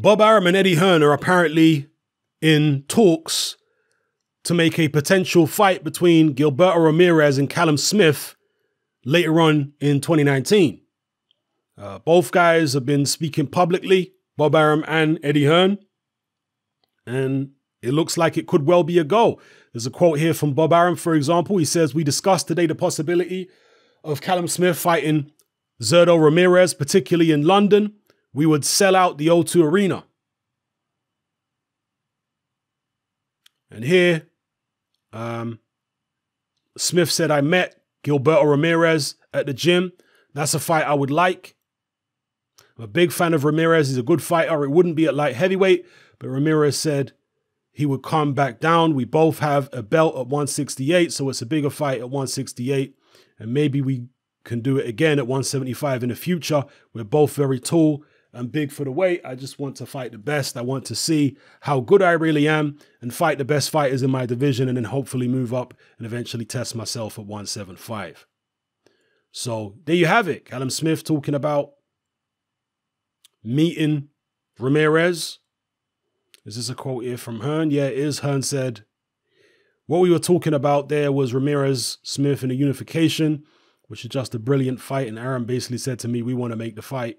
Bob Arum and Eddie Hearn are apparently in talks to make a potential fight between Gilberto Ramiirez and Callum Smith later on in 2019. Both guys have been speaking publicly, Bob Arum and Eddie Hearn, and it looks like it could well be a go. There's a quote here from Bob Arum, for example. He says, "We discussed today the possibility of Callum Smith fighting Zurdo Ramiirez, particularly in London. We would sell out the O2 Arena." And here, Smith said, "I met Gilberto Ramiirez at the gym. That's a fight I would like. I'm a big fan of Ramiirez. He's a good fighter. It wouldn't be at light heavyweight, but Ramiirez said he would come back down. We both have a belt at 168, so it's a bigger fight at 168. And maybe we can do it again at 175 in the future. We're both very tall and big for the weight. I just want to fight the best. I want to see how good I really am and fight the best fighters in my division and then hopefully move up and eventually test myself at 175. So there you have it. Callum Smith talking about meeting Ramiirez. Is this a quote here from Hearn? Yeah, it is. Hearn said, "What we were talking about there was Ramiirez Smith in a unification, which is just a brilliant fight." And Arum basically said to me, "We want to make the fight.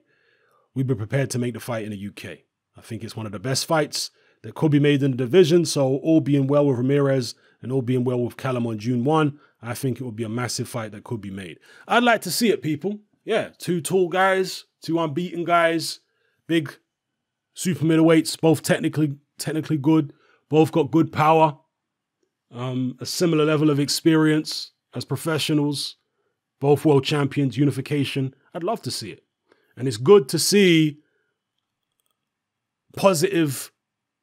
We've been prepared to make the fight in the UK. I think it's one of the best fights that could be made in the division. So all being well with Ramiirez and all being well with Callum on June 1, I think it would be a massive fight that could be made." I'd like to see it, people. Yeah, two tall guys, two unbeaten guys, big super middleweights, both technically good, both got good power, a similar level of experience as professionals, both world champions, unification. I'd love to see it. And it's good to see positive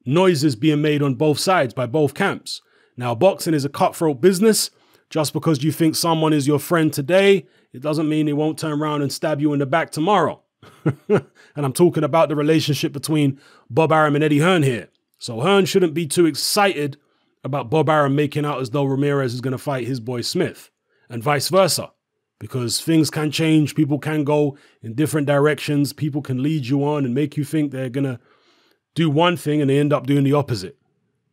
noises being made on both sides by both camps. Now, boxing is a cutthroat business. Just because you think someone is your friend today, it doesn't mean they won't turn around and stab you in the back tomorrow. And I'm talking about the relationship between Bob Arum and Eddie Hearn here. So Hearn shouldn't be too excited about Bob Arum making out as though Ramiirez is going to fight his boy Smith and vice versa, because things can change. People can go in different directions. People can lead you on and make you think they're going to do one thing and they end up doing the opposite.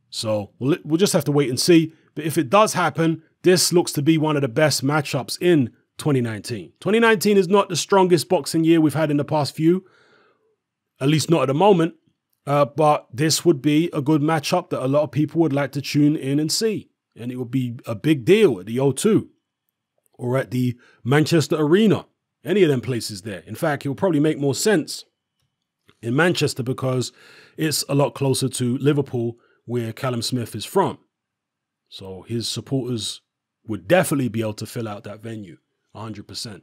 So we'll just have to wait and see. But if it does happen, this looks to be one of the best matchups in 2019. 2019 is not the strongest boxing year we've had in the past few, at least not at the moment. But this would be a good matchup that a lot of people would like to tune in and see. And it would be a big deal at the O2 or at the Manchester Arena, any of them places there. In fact, it will probably make more sense in Manchester because it's a lot closer to Liverpool, where Callum Smith is from. So his supporters would definitely be able to fill out that venue, 100%.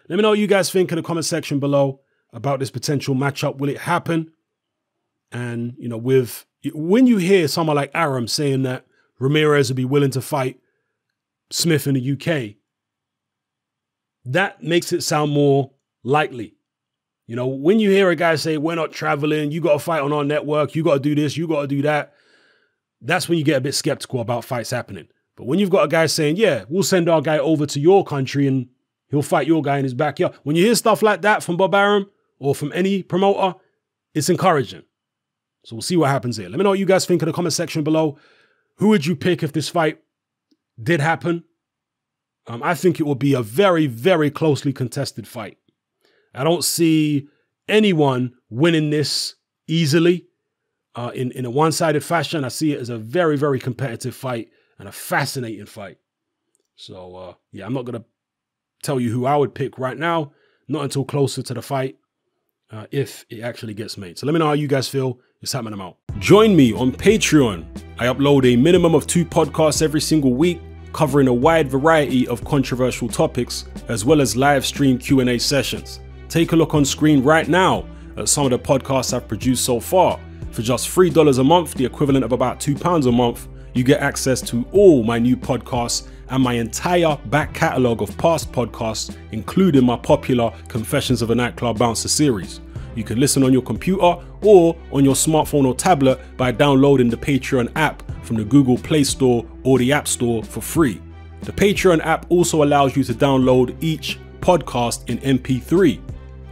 Let me know what you guys think in the comment section below about this potential matchup. Will it happen? And, you know, when you hear someone like Arum saying that Ramiirez would be willing to fight Smith in the UK, that makes it sound more likely. You know, when you hear a guy say, "We're not traveling, you got to fight on our network, you got to do this, you got to do that," that's when you get a bit skeptical about fights happening. But when you've got a guy saying, "Yeah, we'll send our guy over to your country and he'll fight your guy in his backyard," when you hear stuff like that from Bob Arum or from any promoter, it's encouraging. So we'll see what happens here. Let me know what you guys think in the comment section below. Who would you pick if this fight did happen? I think it will be a very, very closely contested fight. I don't see anyone winning this easily in a one-sided fashion. I see it as a very, very competitive fight and a fascinating fight. So, yeah, I'm not going to tell you who I would pick right now, not until closer to the fight, if it actually gets made. So let me know how you guys feel. It's happening. I'm out. Join me on Patreon. I upload a minimum of 2 podcasts every single week, covering a wide variety of controversial topics, as well as live stream Q&A sessions. Take a look on screen right now at some of the podcasts I've produced so far. For just $3 a month, the equivalent of about £2 a month, you get access to all my new podcasts and my entire back catalogue of past podcasts, including my popular Confessions of a Nightclub Bouncer series. You can listen on your computer or on your smartphone or tablet by downloading the Patreon app from the Google Play Store or the App Store for free. The Patreon app also allows you to download each podcast in MP3.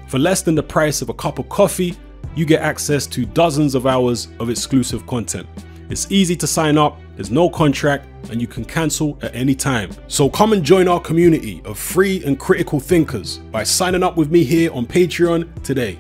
For less than the price of a cup of coffee, you get access to dozens of hours of exclusive content. It's easy to sign up, there's no contract, and you can cancel at any time. So come and join our community of free and critical thinkers by signing up with me here on Patreon today.